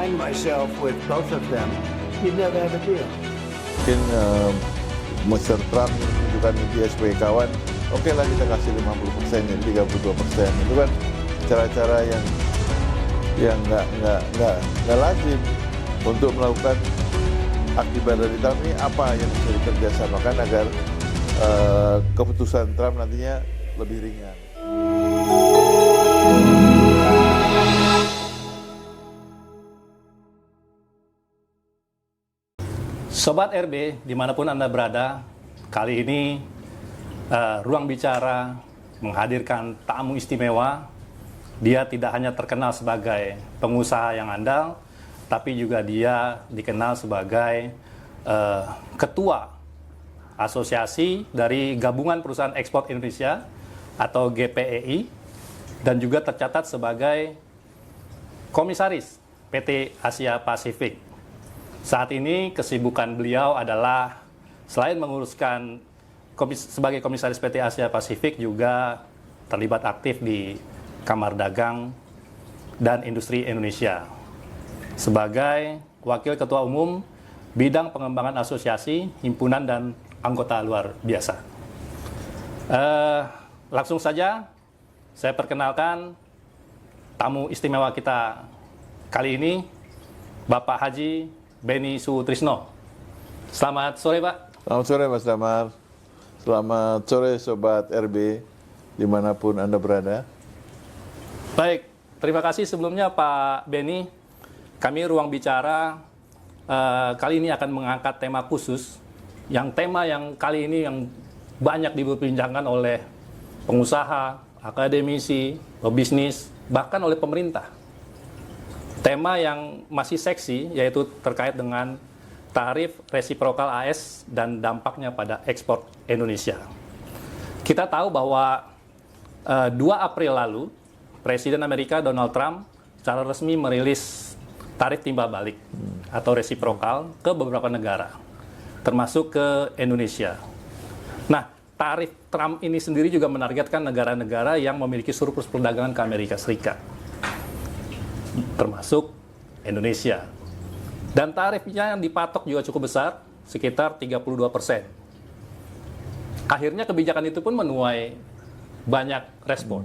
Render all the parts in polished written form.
align myself with both of them, you'd never have a deal. Mungkin Mr. Trump menunjukkan dia sebagai kawan, oke lah kita kasih 50%, jadi 32%. Itu kan cara-cara yang nggak lazim untuk melakukan akibat dari Trump ini. Apa yang bisa dikerjasamakan agar keputusan Trump nantinya lebih ringan. Sobat RB, dimanapun Anda berada, kali ini Ruang Bicara menghadirkan tamu istimewa. Dia tidak hanya terkenal sebagai pengusaha yang andal, tapi juga dia dikenal sebagai ketua asosiasi dari Gabungan Perusahaan Ekspor Indonesia atau GPEI, dan juga tercatat sebagai komisaris PT Asia Pasifik. Saat ini kesibukan beliau adalah selain menguruskan sebagai komisaris PT Asia Pasifik, juga terlibat aktif di Kamar Dagang dan Industri Indonesia sebagai Wakil Ketua Umum Bidang Pengembangan Asosiasi, Himpunan, dan Anggota Luar Biasa. Langsung saja saya perkenalkan tamu istimewa kita kali ini, Bapak Haji Benny Sutrisno. Selamat sore, Pak. Selamat sore, Mas Damar. Selamat sore, Sobat RB, dimanapun Anda berada. Baik, terima kasih sebelumnya Pak Benny. Kami Ruang Bicara kali ini akan mengangkat tema khusus, tema yang kali ini yang banyak diperbincangkan oleh pengusaha, akademisi, pebisnis, bahkan oleh pemerintah. Tema yang masih seksi, yaitu terkait dengan tarif resiprokal AS dan dampaknya pada ekspor Indonesia. Kita tahu bahwa 2 April lalu, Presiden Amerika Donald Trump secara resmi merilis tarif timbal balik atau resiprokal ke beberapa negara, termasuk ke Indonesia. Nah, tarif Trump ini sendiri juga menargetkan negara-negara yang memiliki surplus perdagangan ke Amerika Serikat, termasuk Indonesia. Dan tarifnya yang dipatok juga cukup besar, sekitar 32%. Akhirnya kebijakan itu pun menuai banyak respon.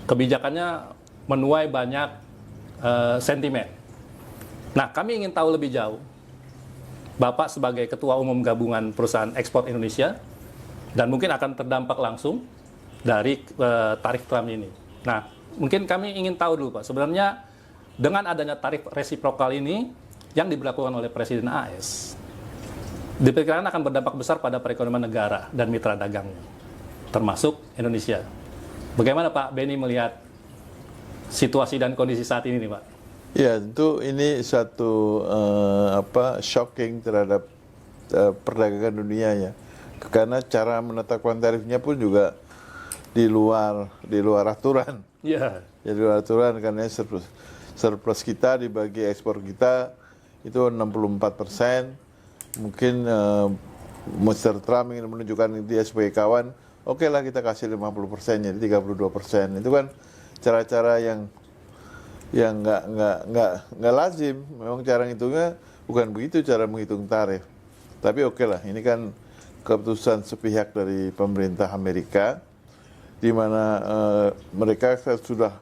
Kebijakannya menuai banyak sentimen. Nah, kami ingin tahu lebih jauh, Bapak sebagai Ketua Umum Gabungan Perusahaan Ekspor Indonesia, dan mungkin akan terdampak langsung dari tarif Trump ini. Nah, mungkin kami ingin tahu dulu, Pak, sebenarnya dengan adanya tarif resiprokal ini yang diberlakukan oleh Presiden AS, diperkirakan akan berdampak besar pada perekonomian negara dan mitra dagangnya, termasuk Indonesia. Bagaimana Pak Benny melihat situasi dan kondisi saat ini nih, Pak? Ya, tentu ini satu shocking terhadap perdagangan dunia ya. Karena cara menetapkan tarifnya pun juga di luar aturan. Iya. Ya, di luar aturan, karena surplus kita dibagi ekspor kita itu 64%. Mungkin Mr. Trump ingin menunjukkan dia sebagai kawan, oke lah kita kasih 50%, jadi 32%. Itu kan cara-cara yang nggak lazim. Memang cara ngitungnya bukan begitu cara menghitung tarif. Tapi oke lah, ini kan keputusan sepihak dari pemerintah Amerika, di mana mereka sudah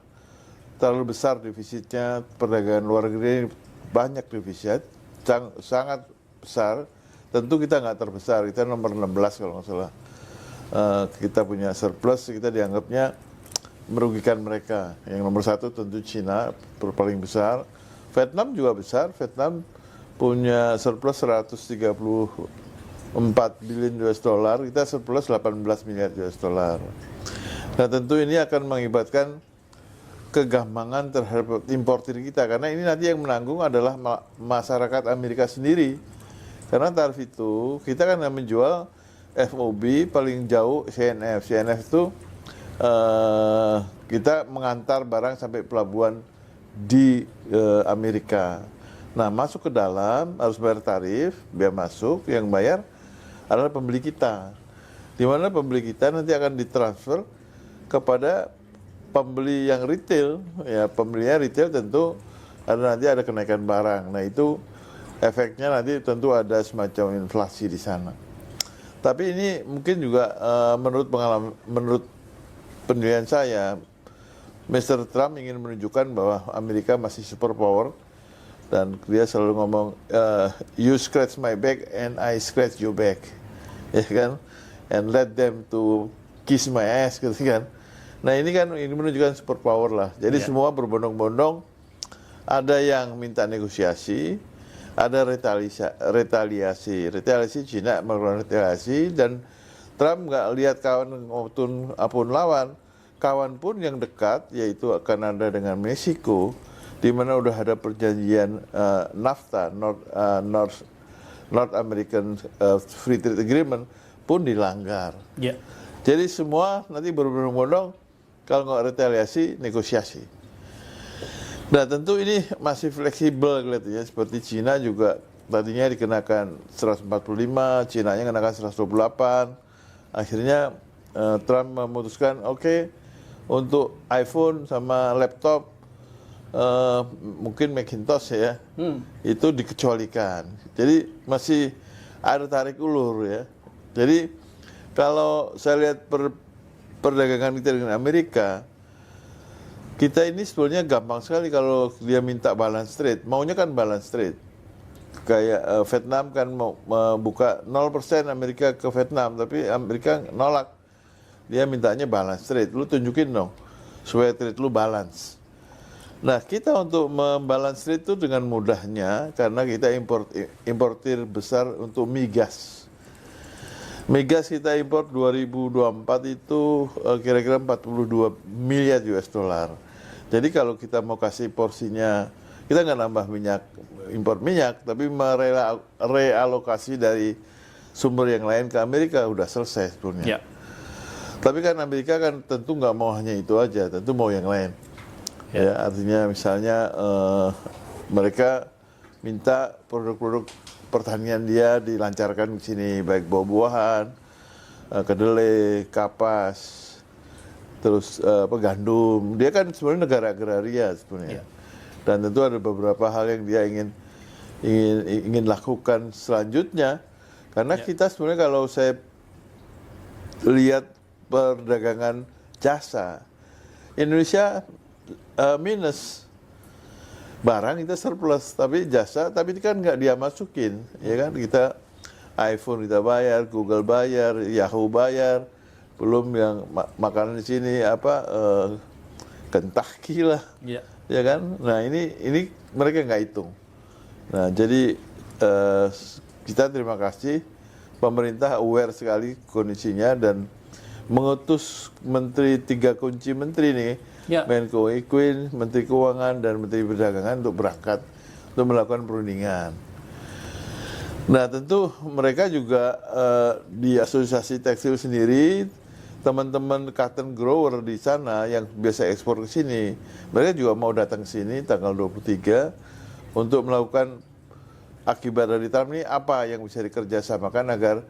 terlalu besar defisitnya. Perdagangan luar negeri banyak defisit, sangat besar. Tentu kita nggak terbesar, kita nomor 16 kalau nggak salah. Kita punya surplus, kita dianggapnya merugikan mereka. Yang nomor 1 tentu Cina, paling besar. Vietnam juga besar, Vietnam punya surplus 134 billion US dollar, kita surplus 18 miliar US dollar. Nah, tentu ini akan mengakibatkan kegampangan terhadap importir kita, karena ini nanti yang menanggung adalah masyarakat Amerika sendiri. Karena tarif itu kita kan menjual FOB paling jauh CNF. CNF itu kita mengantar barang sampai pelabuhan di Amerika. Nah, masuk ke dalam harus bayar tarif, biaya masuk, yang bayar adalah pembeli kita. Di mana pembeli kita nanti akan ditransfer kepada pembeli yang retail. Ya, pembelinya retail tentu nanti ada kenaikan barang. Nah itu efeknya nanti tentu ada semacam inflasi di sana. Tapi ini mungkin juga menurut penilaian saya, Mr. Trump ingin menunjukkan bahwa Amerika masih superpower, dan dia selalu ngomong, you scratch my back and I scratch your back, ya kan? And let them to kiss my ass, gitu kan? Nah ini menunjukkan superpower lah. Jadi semua berbondong-bondong, ada yang minta negosiasi, ada retaliasi Cina melakukan retaliasi, dan Trump nggak lihat kawan maupun lawan. Kawan pun yang dekat, yaitu Kanada dengan Meksiko, di mana udah ada perjanjian NAFTA, North American Free Trade Agreement, pun dilanggar. Ya. Jadi semua nanti berbondong-bondong, kalau nggak retaliasi, negosiasi. Nah tentu ini masih fleksibel kelihatannya, seperti Cina juga tadinya dikenakan 145, Cina-nya kenakan 128. Akhirnya Trump memutuskan, oke, untuk iPhone sama laptop, mungkin Macintosh ya, itu dikecualikan. Jadi masih ada tarik ulur ya. Jadi kalau saya lihat perdagangan kita dengan Amerika, kita ini sebenarnya gampang sekali kalau dia minta balance trade. Maunya kan balance trade. Kayak Vietnam kan mau membuka 0% Amerika ke Vietnam, tapi Amerika nolak. Dia mintanya balance trade. Lu tunjukin dong supaya trade lu balance. Nah, kita untuk membalance trade itu dengan mudahnya karena kita importir besar untuk migas. Migas kita impor 2024 itu kira-kira 42 miliar US dollar. Jadi kalau kita mau kasih porsinya, kita nggak nambah impor minyak, tapi merealokasi dari sumber yang lain ke Amerika, udah selesai sebetulnya. Ya. Tapi kan Amerika kan tentu nggak mau hanya itu aja, tentu mau yang lain. Ya, artinya misalnya mereka minta produk-produk pertanian dia dilancarkan di sini, baik buah-buahan, kedelai, kapas, terus gandum. Dia kan sebenarnya negara agraria sebenarnya. Dan tentu ada beberapa hal yang dia ingin lakukan selanjutnya. Karena kita sebenarnya kalau saya lihat perdagangan jasa, Indonesia minus. Barang kita surplus, tapi jasa, tapi itu kan nggak dia masukin, ya kan? Kita iPhone kita bayar, Google bayar, Yahoo bayar, belum yang makanan di sini Kentucky lah, ya kan? Nah ini mereka nggak hitung. Nah jadi kita terima kasih, pemerintah aware sekali kondisinya dan mengutus tiga kunci menteri nih. Menko Equin, Menteri Keuangan, dan Menteri Perdagangan untuk berangkat untuk melakukan perundingan. Nah tentu mereka juga di Asosiasi Tekstil sendiri, teman-teman cotton grower di sana yang biasa ekspor ke sini, mereka juga mau datang ke sini tanggal 23 untuk melakukan akibat dari Trump ini apa yang bisa dikerjasamakan agar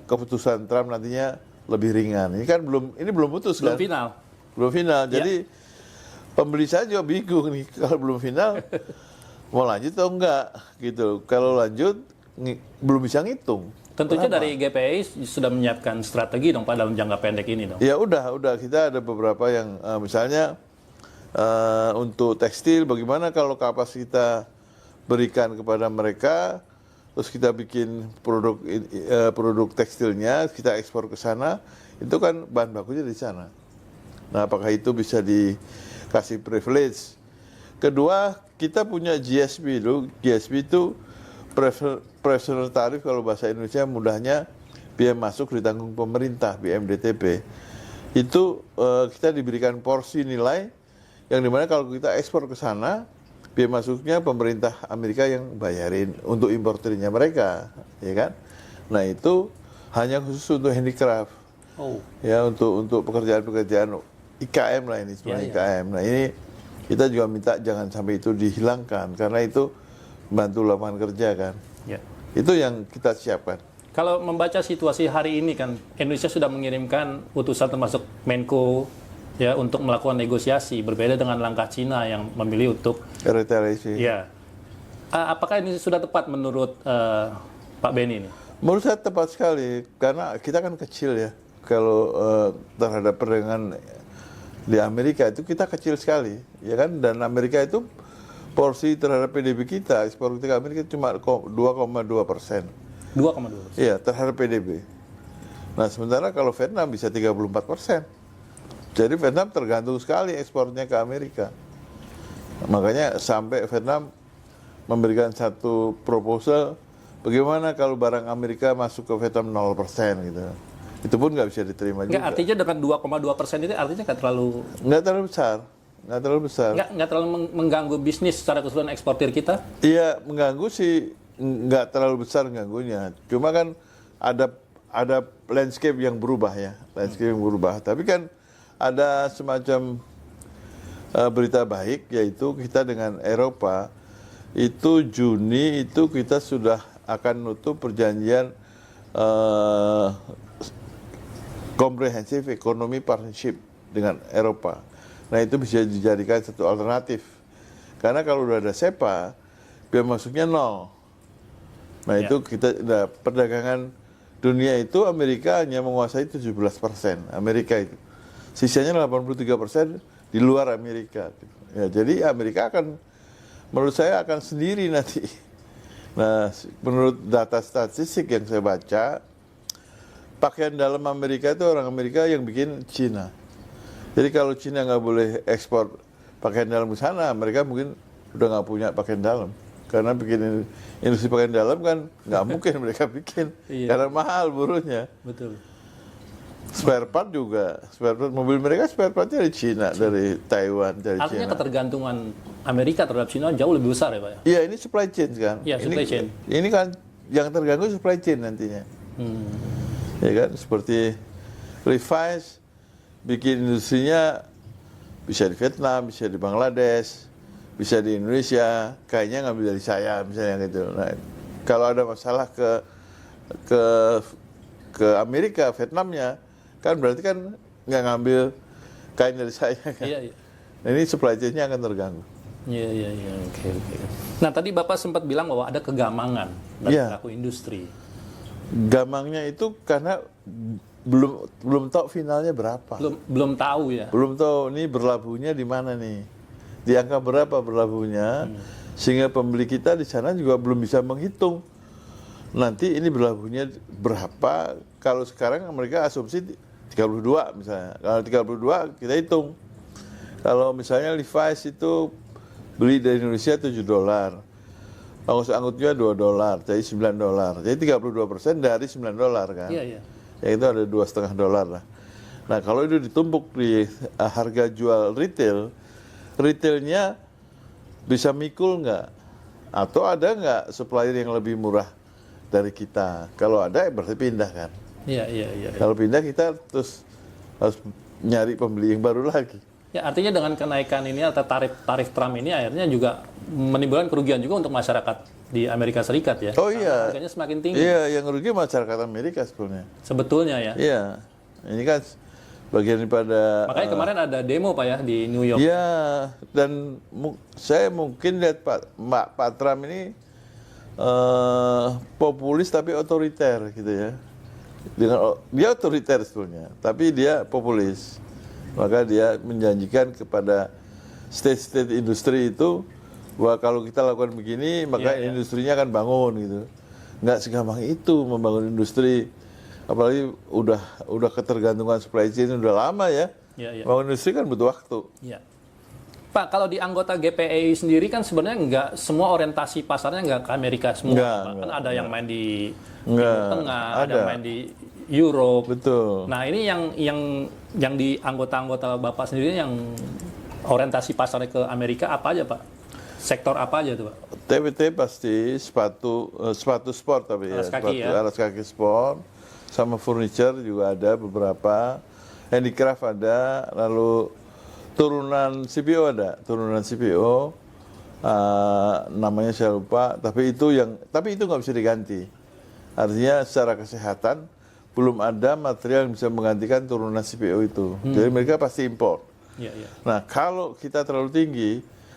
keputusan Trump nantinya lebih ringan. Ini kan belum putus kan? Belum final. Jadi pembeli saya juga bingung nih kalau belum final mau lanjut atau enggak gitu. Kalau lanjut belum bisa ngitung. Tentunya dari GPI sudah menyiapkan strategi dong Pak dalam jangka pendek ini dong. Ya udah kita ada beberapa yang misalnya untuk tekstil bagaimana kalau kapas kita berikan kepada mereka, terus kita bikin produk tekstilnya, kita ekspor ke sana, itu kan bahan bakunya di sana. Nah, apakah itu bisa dikasih privilege? Kedua, kita punya GSP dulu. GSP itu preferential tarif, kalau bahasa Indonesia mudahnya biaya masuk ditanggung pemerintah, BMDTP. Itu kita diberikan porsi nilai yang dimana kalau kita ekspor ke sana, biaya masuknya pemerintah Amerika yang bayarin untuk importernya mereka, ya kan? Nah itu hanya khusus untuk handicraft, ya untuk pekerjaan-pekerjaan IKM lah ini sebenarnya IKM. Nah ini kita juga minta jangan sampai itu dihilangkan karena itu bantu lapangan kerja kan. Itu yang kita siapkan. Kalau membaca situasi hari ini kan Indonesia sudah mengirimkan utusan termasuk Menko ya untuk melakukan negosiasi, berbeda dengan langkah Cina yang memilih untuk retaliasi. ya. Apakah ini sudah tepat menurut Pak Benny ini? Menurut saya tepat sekali, karena kita kan kecil ya. Kalau terhadap perdagangan di Amerika itu kita kecil sekali, ya kan? Dan Amerika itu porsi terhadap PDB kita, ekspor kita ke Amerika cuma 2,2%. 2,2%. Iya, terhadap PDB. Nah, sementara kalau Vietnam bisa 34%. Jadi Vietnam tergantung sekali ekspornya ke Amerika. Makanya sampai Vietnam memberikan satu proposal, bagaimana kalau barang Amerika masuk ke Vietnam 0% gitu. Itu pun nggak bisa diterima juga. Artinya dengan 2,2% itu artinya nggak terlalu besar. Nggak terlalu mengganggu bisnis secara keseluruhan eksportir kita? Iya, mengganggu sih nggak terlalu besar ganggunya. Cuma kan ada landscape yang berubah ya, Tapi kan ada semacam berita baik, yaitu kita dengan Eropa itu Juni itu kita sudah akan nutup perjanjian Comprehensive Economic Partnership dengan Eropa. Nah, itu bisa dijadikan satu alternatif. Karena kalau udah ada SEPA, biaya masuknya 0. Nah, itu perdagangan dunia itu Amerika hanya menguasai 17%. Amerika itu. Sisanya 83% di luar Amerika. Ya, jadi Amerika menurut saya akan sendiri nanti. Nah, menurut data statistik yang saya baca, pakaian dalam Amerika itu orang Amerika yang bikin Cina. Jadi kalau Cina nggak boleh ekspor pakaian dalam ke sana, mereka mungkin udah nggak punya pakaian dalam. Karena bikin industri pakaian dalam kan nggak mungkin mereka bikin, karena mahal buruhnya. Betul. Spare part mobil mereka spare partnya dari Cina, dari Taiwan, dari Artinya Cina. Ketergantungan Amerika terhadap Cina jauh lebih besar ya Pak ya? Iya, ini supply chain kan. Iya, supply chain. Ini kan yang terganggu supply chain nantinya. Ya kan, seperti Levi's bikin industrinya bisa di Vietnam, bisa di Bangladesh, bisa di Indonesia, kayaknya ngambil dari saya misalnya gitu. Nah, kalau ada masalah ke Amerika, Vietnamnya, kan berarti kan nggak ngambil kain dari saya kan. Iya. Nah, ini supply chain-nya akan terganggu. Iya. Oke. Nah, tadi Bapak sempat bilang bahwa ada kegamangan dari pelaku industri. Gamangnya itu karena belum tahu finalnya berapa. Belum tahu ya. Belum tahu ini berlabuhnya di mana nih. Di angka berapa berlabuhnya. Sehingga pembeli kita di sana juga belum bisa menghitung. Nanti ini berlabuhnya berapa. Kalau sekarang mereka asumsi 32 misalnya. Kalau 32 kita hitung. Kalau misalnya Levi's itu beli dari Indonesia $7. Ongkos angkutnya $2, jadi $9. Jadi 32% dari $9 kan. Iya. Ya itu ada $2,5 lah. Nah, kalau itu ditumpuk di harga jual retailnya bisa mikul nggak? Atau ada nggak supplier yang lebih murah dari kita? Kalau ada berarti pindah kan. Iya. Kalau pindah kita terus harus nyari pembeli yang baru lagi. Ya, artinya dengan kenaikan ini atau tarif Trump ini akhirnya juga menimbulkan kerugian juga untuk masyarakat di Amerika Serikat ya. Oh iya. Harganya semakin tinggi. Iya, yang rugi masyarakat Amerika sebetulnya. Sebetulnya ya. Iya. Ini kan bagian daripada Makanya kemarin ada demo Pak ya di New York. Iya, dan saya mungkin lihat Pak Trump ini populis tapi otoriter gitu ya. Dia otoriter sebetulnya, tapi dia populis. Maka dia menjanjikan kepada state industri itu bahwa kalau kita lakukan begini maka industrinya akan bangun gitu. Nggak segampang itu membangun industri, apalagi udah ketergantungan supply chain udah lama ya. Bangun industri kan butuh waktu. Iya. Pak, kalau di anggota GPEI sendiri kan sebenarnya nggak semua orientasi pasarnya nggak ke Amerika semua. Kan ada yang main di Timur Tengah, ada main di Europe. Betul. Nah, ini yang di anggota-anggota Bapak sendiri yang orientasi pasarnya ke Amerika apa aja, Pak? Sektor apa aja tuh, Pak? TBT pasti sepatu sport tapi alas kaki sport, sama furniture juga ada beberapa, handicraft ada, lalu turunan CPO namanya saya lupa, tapi itu nggak bisa diganti. Artinya secara kesehatan belum ada material yang bisa menggantikan turunan CPO itu. Jadi mereka pasti import. Iya, iya. Nah, kalau kita terlalu tinggi,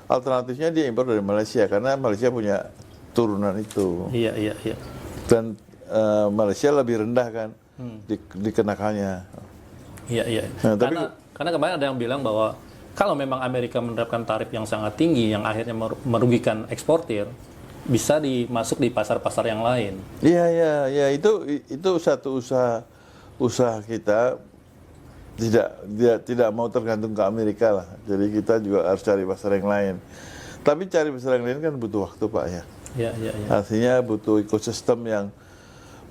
alternatifnya dia impor dari Malaysia karena Malaysia punya turunan itu. Iya, iya, iya. Dan Malaysia lebih rendah kan dikenakannya. Iya, iya. Nah, tapi- Karena kemarin ada yang bilang bahwa kalau memang Amerika menerapkan tarif yang sangat tinggi yang akhirnya merugikan eksportir, bisa dimasuk di pasar-pasar yang lain. Iya, iya, ya itu satu usaha kita tidak mau tergantung ke Amerika lah. Jadi kita juga harus cari pasar yang lain. Tapi cari pasar yang lain kan butuh waktu, Pak ya. Iya, iya, iya. Artinya butuh ekosistem yang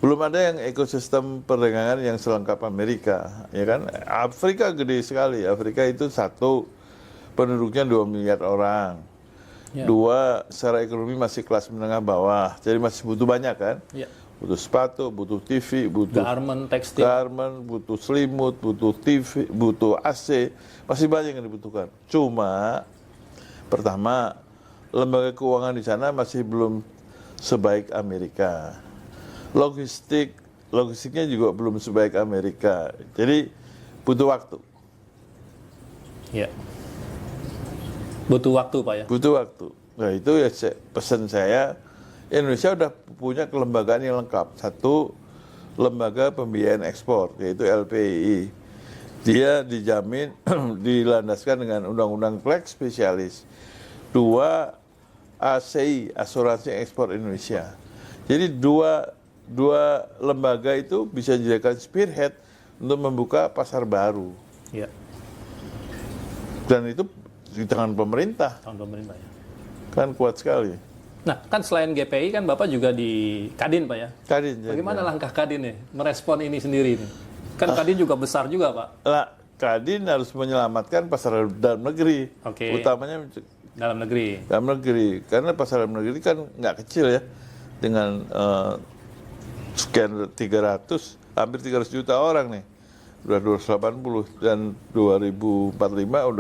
belum ada yang ekosistem perdagangan yang selengkap Amerika, ya kan? Afrika gede sekali. Afrika itu satu penduduknya 2 miliar orang. Ya. Dua, secara ekonomi masih kelas menengah bawah. Jadi masih butuh banyak kan? Iya. Butuh sepatu, butuh TV, butuh Garment, tekstil. butuh selimut, butuh TV, butuh AC, masih banyak yang dibutuhkan. Cuma pertama, lembaga keuangan di sana masih belum sebaik Amerika. Logistiknya juga belum sebaik Amerika. Jadi butuh waktu. Iya. Butuh waktu, Pak ya. Butuh waktu. Nah itu ya pesan saya, Indonesia udah punya kelembagaan yang lengkap. Satu, lembaga pembiayaan ekspor, yaitu LPII. Dia dijamin, dilandaskan dengan undang-undang Flex Spesialis. Dua, ACI, Asuransi Ekspor Indonesia. Jadi dua lembaga itu bisa dijadikan spearhead untuk membuka pasar baru. Iya. Dan itu di tangan pemerintah, Tahun pemerintah ya. kan kuat sekali. Nah, kan selain GPI kan Bapak juga di Kadin, Pak ya. Kadin. Bagaimana langkah Kadin nih merespon ini sendiri nih? Kan Kadin juga besar juga, Pak. Lah, Kadin harus menyelamatkan pasar dalam negeri, Oke. utamanya Dalam negeri. dalam negeri. Karena pasar dalam negeri kan nggak kecil ya, dengan sekian 300, hampir 300 juta orang nih, udah 280 dan 2045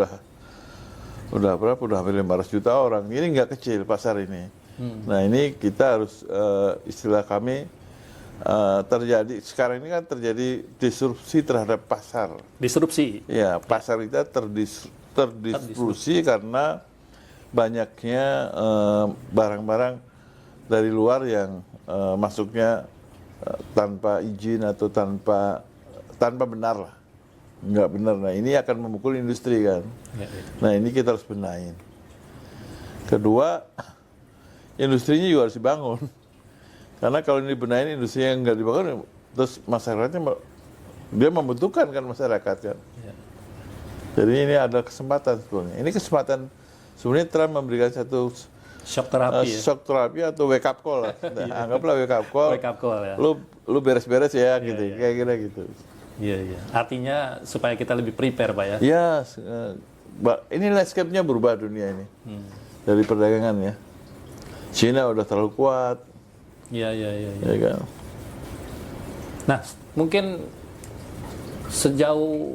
udah berapa? Udah hampir 500 juta orang. Ini nggak kecil pasar ini. Nah ini kita harus istilah kami terjadi sekarang ini kan terjadi disrupsi terhadap pasar. Disrupsi. Ya, pasar kita terdisrupsi karena banyaknya barang-barang dari luar yang masuknya tanpa izin atau tanpa benar lah, nggak benar. Nah ini akan memukul industri kan. Ya, ya. Nah ini kita harus benahin. Kedua, industrinya juga harus dibangun. Karena kalau ini dibenahin, industri yang nggak dibangun, terus masyarakatnya dia membutuhkan kan masyarakat kan. Ya. Jadi ini ada kesempatan sebetulnya. Ini kesempatan sebenarnya Trump memberikan satu Shock terapi ya. shock terapi atau wake up call lah. Nah, anggaplah wake up call. Wake up call ya. Lu beres-beres ya gitu, iya. kayak kira gitu. Iya, iya. Artinya supaya kita lebih prepare, Pak ya. Ya, ini landscape-nya berubah dunia ini. Dari perdagangan ya. Cina udah terlalu kuat, Iya, iya, iya. ya kan. Nah, mungkin sejauh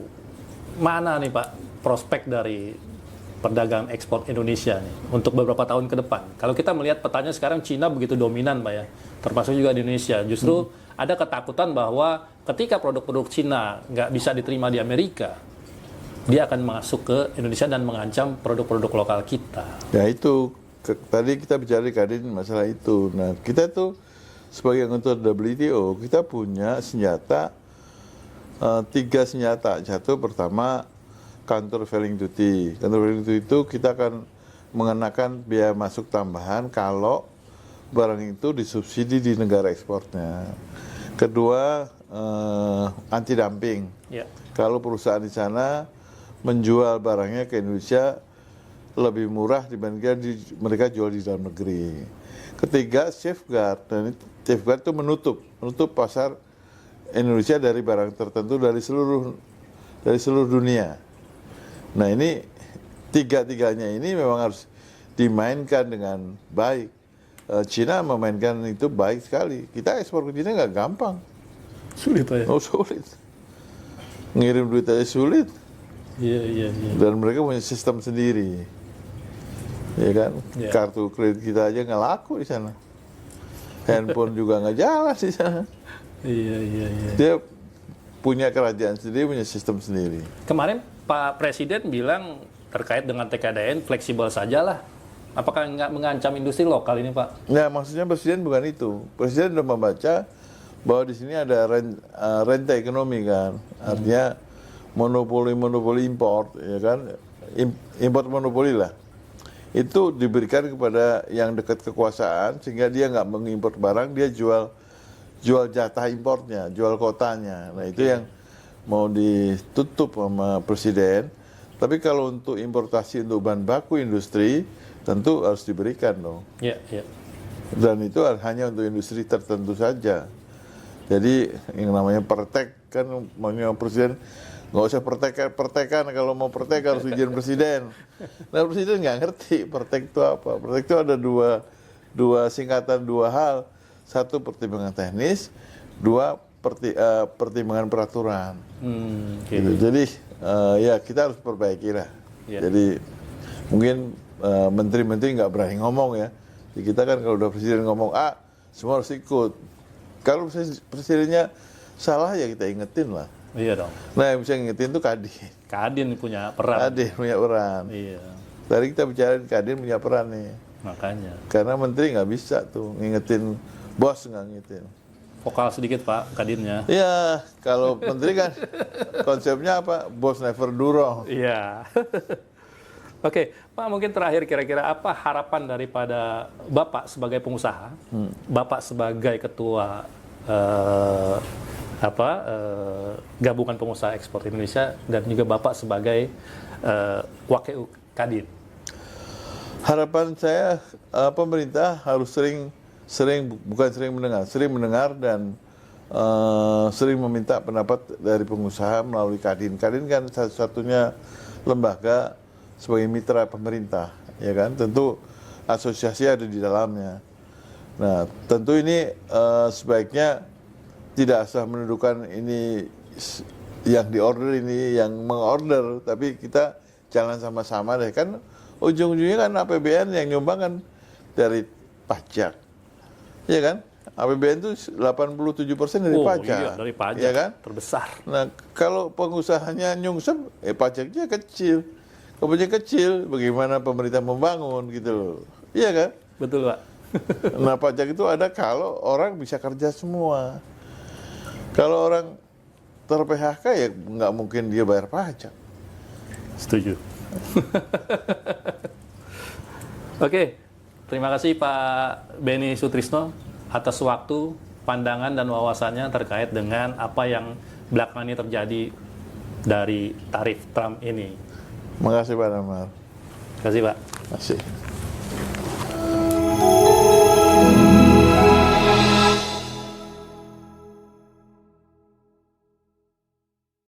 mana nih Pak prospek dari perdagangan ekspor Indonesia nih untuk beberapa tahun ke depan? Kalau kita melihat petanya sekarang Cina begitu dominan Pak ya, termasuk juga di Indonesia. Justru ada ketakutan bahwa ketika produk-produk Cina nggak bisa diterima di Amerika, dia akan masuk ke Indonesia dan mengancam produk-produk lokal kita. Ya itu, tadi kita bicara di Kadin masalah itu. Nah, kita tuh sebagai anggota WTO, kita punya senjata, 3 senjata. Satu, pertama, countervailing duty. Countervailing duty itu kita akan mengenakan biaya masuk tambahan kalau barang itu disubsidi di negara ekspornya. Kedua, anti dumping. Ya. Kalau perusahaan di sana menjual barangnya ke Indonesia lebih murah dibandingkan mereka jual di dalam negeri. Ketiga, safeguard. Dan safeguard itu menutup pasar Indonesia dari barang tertentu dari seluruh dunia. Nah ini tiga-tiganya ini memang harus dimainkan dengan baik. Cina memainkan itu baik sekali. Kita ekspor ke Cina nggak gampang. Sulit Pak ya? Oh sulit. Ngirim duit aja sulit. Iya, iya, iya. Dan mereka punya sistem sendiri. Ya kan? Ya. Kartu kredit kita aja nggak laku di sana. Handphone juga nggak jalan di sana. Iya, iya, iya. Dia punya kerajaan sendiri, punya sistem sendiri. Kemarin Pak Presiden bilang terkait dengan TKDN fleksibel sajalah. Apakah nggak mengancam industri lokal ini, Pak? Nah, maksudnya Presiden bukan itu. Presiden sudah membaca bahwa di sini ada renta ekonomi kan, artinya monopoli import, ya kan, import monopoli lah. Itu diberikan kepada yang dekat kekuasaan sehingga dia nggak mengimpor barang, dia jual jatah importnya, jual kotanya. Nah itu yang mau ditutup sama Presiden. Tapi kalau untuk importasi untuk bahan baku industri tentu harus diberikan dong. Iya, iya. Dan itu hanya untuk industri tertentu saja. Jadi yang namanya pertek kan maunya Presiden nggak usah pertekan, kalau mau pertek harus izin Presiden. Nah Presiden nggak ngerti pertek itu apa. Pertek itu ada dua singkatan, dua hal. Satu pertimbangan teknis, dua pertimbangan peraturan. Gitu. Jadi ya kita harus perbaiki lah. Yeah. Jadi mungkin menteri-menteri nggak berani ngomong ya. Jadi kita kan kalau udah Presiden ngomong A, semua harus ikut. Kalau Presidennya salah ya kita ingetin lah. Iya dong. Nah yang bisa ngingetin itu Kadin. Kadin punya peran. Kadin punya peran. Iya. Tadi kita bicarain Kadin punya peran nih. Makanya. Karena menteri nggak bisa tuh ngingetin, bos nggak ngingetin. Vokal sedikit Pak Kadinnya. Iya, kalau menteri kan konsepnya apa? Bos never do wrong. Iya. Oke, Pak, mungkin terakhir kira-kira apa harapan daripada Bapak sebagai pengusaha, Bapak sebagai ketua Gabungan Pengusaha Ekspor Indonesia, dan juga Bapak sebagai Wakil Kadin? Harapan saya pemerintah harus sering mendengar dan sering meminta pendapat dari pengusaha melalui Kadin. Kadin kan satu-satunya lembaga sebagai mitra pemerintah, ya kan? Tentu asosiasi ada di dalamnya. Nah, tentu ini sebaiknya tidak asal mendudukan ini yang diorder, ini yang mengorder, tapi kita jalan sama-sama deh. Kan ujung-ujungnya kan APBN yang nyumbang kan dari pajak, ya kan? APBN itu 87% dari pajak. Iya, dari pajak, ya kan? terbesar. Nah, kalau pengusahanya nyungsep, pajaknya kecil. Kalau pajak kecil, bagaimana pemerintah membangun gitu loh. Iya kan? Betul, Pak. Nah, pajak itu ada kalau orang bisa kerja semua. Kalau orang ter-PHK ya nggak mungkin dia bayar pajak. Setuju. Oke, terima kasih Pak Beni Sutrisno atas waktu, pandangan, dan wawasannya terkait dengan apa yang belakangan ini terjadi dari tarif Trump ini. Makasih Pak Damar. Terima kasih Pak. Terima kasih.